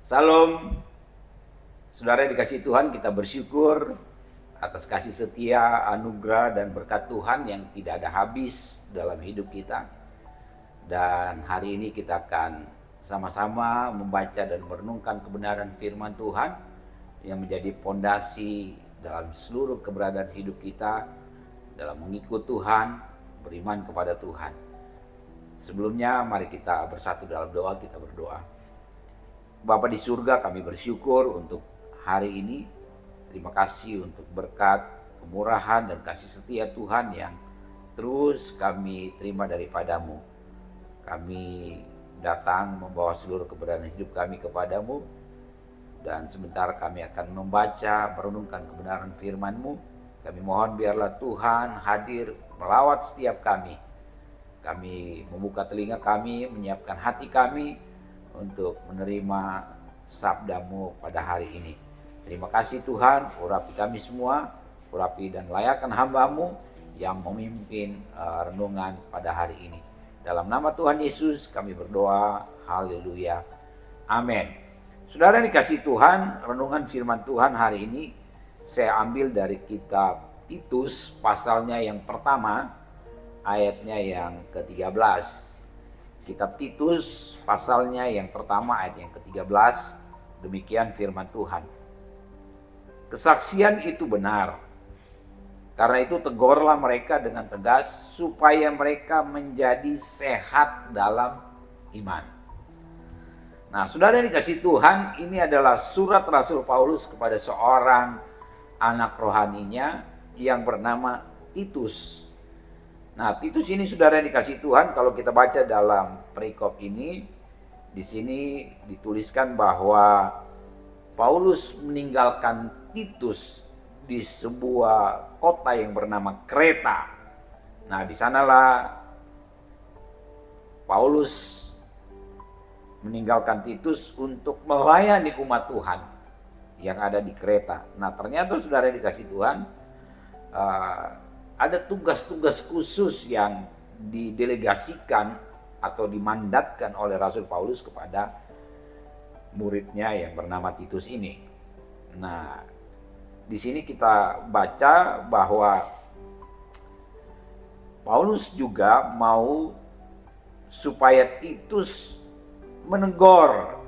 Salam, saudara dikasih Tuhan, kita bersyukur atas kasih setia, anugerah, dan berkat Tuhan yang tidak ada habis dalam hidup kita. Dan hari ini kita akan sama-sama membaca dan merenungkan kebenaran firman Tuhan yang menjadi pondasi dalam seluruh keberadaan hidup kita, dalam mengikut Tuhan, beriman kepada Tuhan. Sebelumnya mari kita bersatu dalam doa, kita berdoa. Bapa di surga, kami bersyukur untuk hari ini. Terima kasih untuk berkat, kemurahan, dan kasih setia Tuhan yang terus kami terima daripadamu. Kami datang membawa seluruh keberadaan hidup kami kepadamu, dan sebentar kami akan membaca, merenungkan kebenaran firman-Mu. Kami mohon biarlah Tuhan hadir melawat setiap kami. Kami membuka telinga kami, menyiapkan hati kami untuk menerima sabda-Mu pada hari ini. Terima kasih Tuhan, urapi kami semua, urapi dan layakkan hamba-Mu yang memimpin renungan pada hari ini. Dalam nama Tuhan Yesus kami berdoa, haleluya, amin. Saudara dikasih Tuhan, renungan firman Tuhan hari ini saya ambil dari kitab Titus pasalnya yang pertama, ayatnya yang ke-13. Kitab Titus pasalnya yang pertama ayat yang ke-13, demikian firman Tuhan. Kesaksian itu benar, karena itu tegurlah mereka dengan tegas supaya mereka menjadi sehat dalam iman. Nah, saudara dikasih Tuhan, ini adalah surat Rasul Paulus kepada seorang anak rohaninya yang bernama Titus. Nah, Titus ini saudara dikasih Tuhan, kalau kita baca dalam perikop ini, di sini dituliskan bahwa Paulus meninggalkan Titus di sebuah kota yang bernama Kreta. Nah, di sanalah Paulus meninggalkan Titus untuk melayani umat Tuhan yang ada di Kreta. Nah, ternyata saudara dikasih Tuhan, ada tugas-tugas khusus yang didelegasikan atau dimandatkan oleh Rasul Paulus kepada muridnya yang bernama Titus ini. Nah, di sini kita baca bahwa Paulus juga mau supaya Titus menegur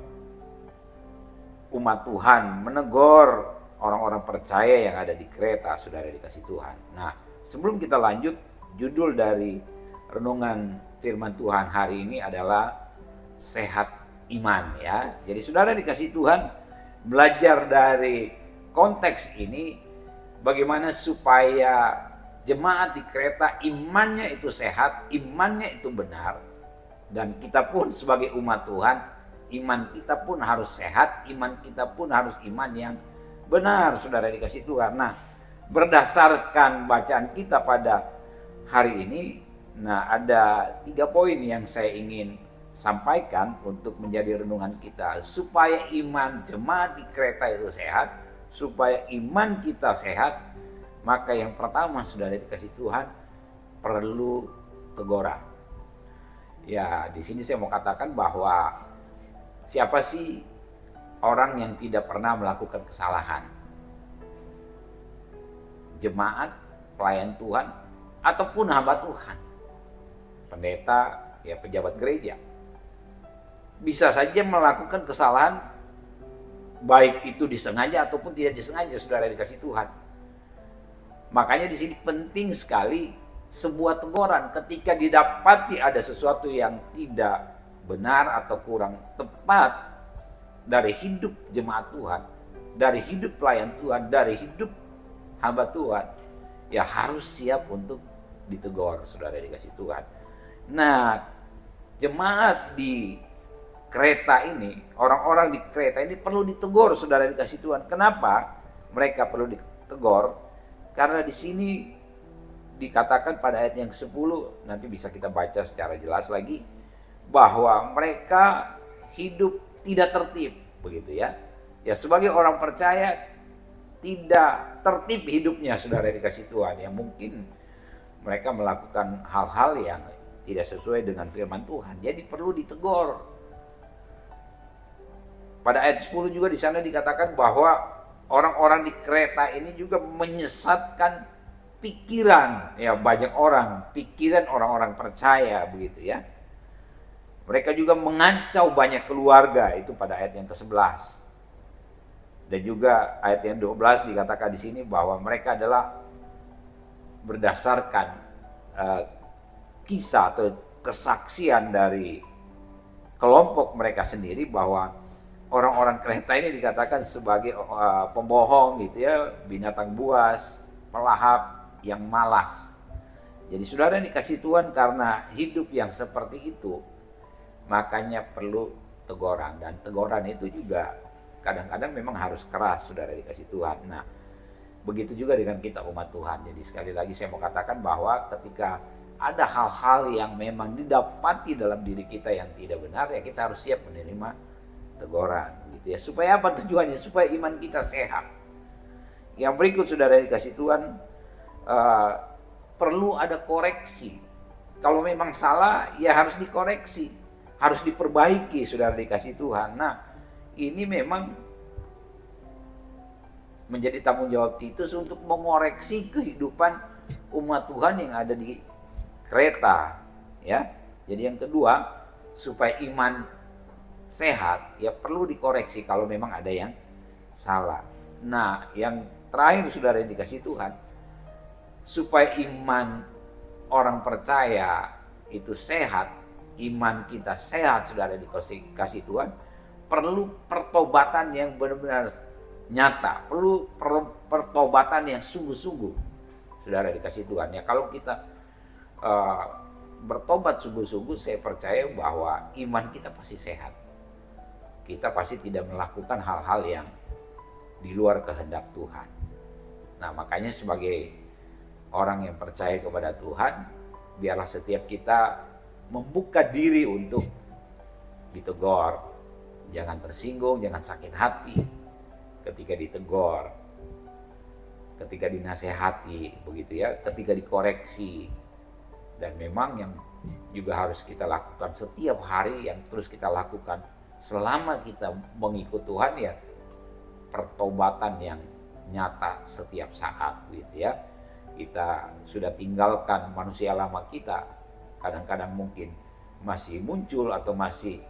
umat Tuhan, menegur orang-orang percaya yang ada di Kreta, saudara dikasih Tuhan. Nah, sebelum kita lanjut, judul dari renungan firman Tuhan hari ini adalah sehat iman ya. Jadi saudara dikasih Tuhan, belajar dari konteks ini bagaimana supaya jemaat di Kreta imannya itu sehat, imannya itu benar. Dan kita pun sebagai umat Tuhan, iman kita pun harus sehat, iman kita pun harus iman yang benar, saudara dikasih Tuhan. Nah, berdasarkan bacaan kita pada hari ini, nah ada 3 poin yang saya ingin sampaikan untuk menjadi renungan kita supaya iman jemaat di Kreta itu sehat, supaya iman kita sehat. Maka yang pertama saudara dikasih Tuhan, perlu teguran. Ya, di sini saya mau katakan bahwa siapa sih orang yang tidak pernah melakukan kesalahan? Jemaat, pelayan Tuhan, ataupun hamba Tuhan, pendeta, ya pejabat gereja, bisa saja melakukan kesalahan, baik itu disengaja ataupun tidak disengaja, saudara dikasih Tuhan. Makanya di sini penting sekali sebuah teguran ketika didapati ada sesuatu yang tidak benar atau kurang tepat dari hidup jemaat Tuhan, dari hidup pelayan Tuhan, dari hidup hamba Tuhan, ya harus siap untuk ditegur, saudara dikasih Tuhan. Nah, jemaat di Kreta ini, orang-orang di Kreta ini perlu ditegur, saudara dikasih Tuhan. Kenapa mereka perlu ditegur? Karena di sini dikatakan pada ayat yang ke-10, nanti bisa kita baca secara jelas lagi, bahwa mereka hidup tidak tertib, begitu ya. Ya, sebagai orang percaya tidak tertib hidupnya, saudara dikasih Tuhan, yang mungkin mereka melakukan hal-hal yang tidak sesuai dengan firman Tuhan. Jadi perlu ditegur. Pada ayat 10 juga di sana dikatakan bahwa orang-orang di kereta ini juga menyesatkan pikiran ya banyak orang, pikiran orang-orang percaya begitu ya. Mereka juga mengancam banyak keluarga, itu pada ayat yang ke-11. Dan juga ayat yang 12 dikatakan di sini bahwa mereka adalah berdasarkan kisah atau kesaksian dari kelompok mereka sendiri bahwa orang-orang kereta ini dikatakan sebagai pembohong gitu ya, binatang buas, pelahap yang malas. Jadi saudara dikasih Tuhan karena hidup yang seperti itu, makanya perlu teguran, dan teguran itu juga kadang-kadang memang harus keras, saudara dikasih Tuhan. Nah, begitu juga dengan kita umat Tuhan. Jadi sekali lagi saya mau katakan bahwa ketika ada hal-hal yang memang didapati dalam diri kita yang tidak benar, ya kita harus siap menerima teguran gitu ya. Supaya apa tujuannya? Supaya iman kita sehat. Yang berikut saudara dikasih Tuhan, perlu ada koreksi. Kalau memang salah ya harus dikoreksi, harus diperbaiki, saudara dikasih Tuhan. Nah, ini memang menjadi tanggung jawab Titus untuk mengoreksi kehidupan umat Tuhan yang ada di kereta ya. Jadi yang kedua, supaya iman sehat ya perlu dikoreksi kalau memang ada yang salah. Nah, yang terakhir saudara yang dikasih Tuhan, supaya iman orang percaya itu sehat, iman kita sehat, saudara dikasih Tuhan, perlu pertobatan yang benar-benar nyata, perlu pertobatan yang sungguh-sungguh, saudara dikasih Tuhan ya. Kalau kita bertobat sungguh-sungguh, saya percaya bahwa iman kita pasti sehat. Kita pasti tidak melakukan hal-hal yang di luar kehendak Tuhan. Nah, makanya sebagai orang yang percaya kepada Tuhan, biarlah setiap kita membuka diri untuk ditegur. Jangan tersinggung, jangan sakit hati ketika ditegur, ketika dinasehati, begitu ya, ketika dikoreksi. Dan memang yang juga harus kita lakukan setiap hari, yang terus kita lakukan selama kita mengikut Tuhan ya, pertobatan yang nyata setiap saat gitu ya. Kita sudah tinggalkan manusia lama kita, kadang-kadang mungkin masih muncul atau masih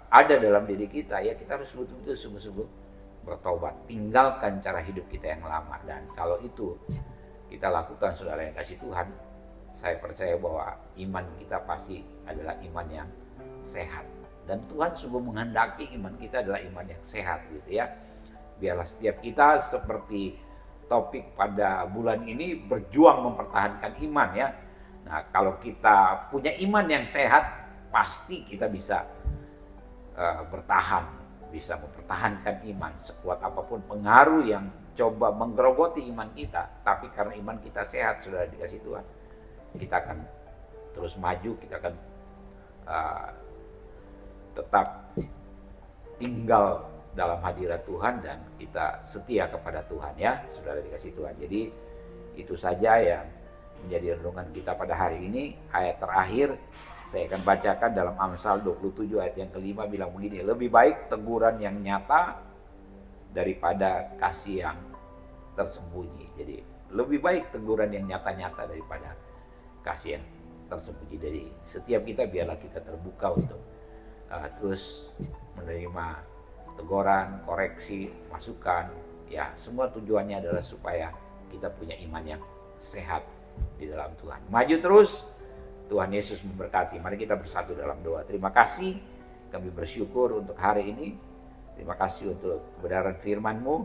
ada dalam diri kita ya, kita harus betul-betul sungguh-sungguh bertobat, tinggalkan cara hidup kita yang lama. Dan kalau itu kita lakukan, saudara yang kasih Tuhan, saya percaya bahwa iman kita pasti adalah iman yang sehat. Dan Tuhan sungguh menghendaki iman kita adalah iman yang sehat gitu ya. Biarlah setiap kita seperti topik pada bulan ini, berjuang mempertahankan iman ya. Nah, kalau kita punya iman yang sehat, pasti kita bisa bertahan, bisa mempertahankan iman sekuat apapun pengaruh yang coba menggerogoti iman kita. Tapi karena iman kita sehat, saudara dikasih Tuhan, kita akan terus maju, kita akan tetap tinggal dalam hadirat Tuhan, dan kita setia kepada Tuhan ya, saudara dikasih Tuhan. Jadi itu saja yang menjadi renungan kita pada hari ini. Ayat terakhir saya akan bacakan dalam Amsal 27 ayat yang kelima, bilang begini, lebih baik teguran yang nyata daripada kasih yang tersembunyi. Jadi lebih baik teguran yang nyata-nyata daripada kasih yang tersembunyi. Jadi setiap kita biarlah kita terbuka untuk terus menerima teguran, koreksi, masukan ya. Semua tujuannya adalah supaya kita punya iman yang sehat di dalam Tuhan. Maju terus, Tuhan Yesus memberkati. Mari kita bersatu dalam doa. Terima kasih, kami bersyukur untuk hari ini. Terima kasih untuk kebenaran firman-Mu.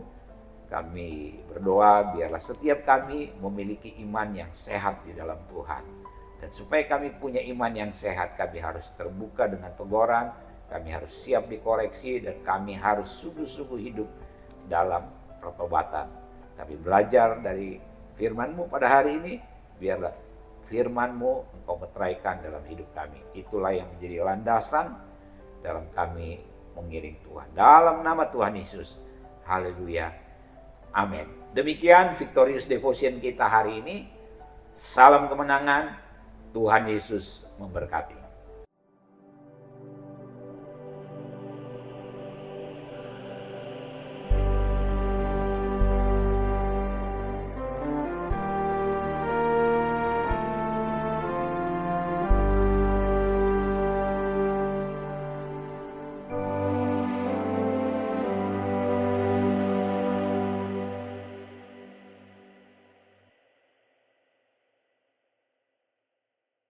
Kami berdoa biarlah setiap kami memiliki iman yang sehat di dalam Tuhan. Dan supaya kami punya iman yang sehat, kami harus terbuka dengan teguran, kami harus siap dikoreksi, dan kami harus sungguh-sungguh hidup dalam pertobatan. Kami belajar dari firman-Mu pada hari ini, biarlah firman-Mu Engkau meteraikan dalam hidup kami. Itulah yang menjadi landasan dalam kami mengiring Tuhan. Dalam nama Tuhan Yesus, haleluya, amin. Demikian Victorious Devotion kita hari ini. Salam kemenangan, Tuhan Yesus memberkati.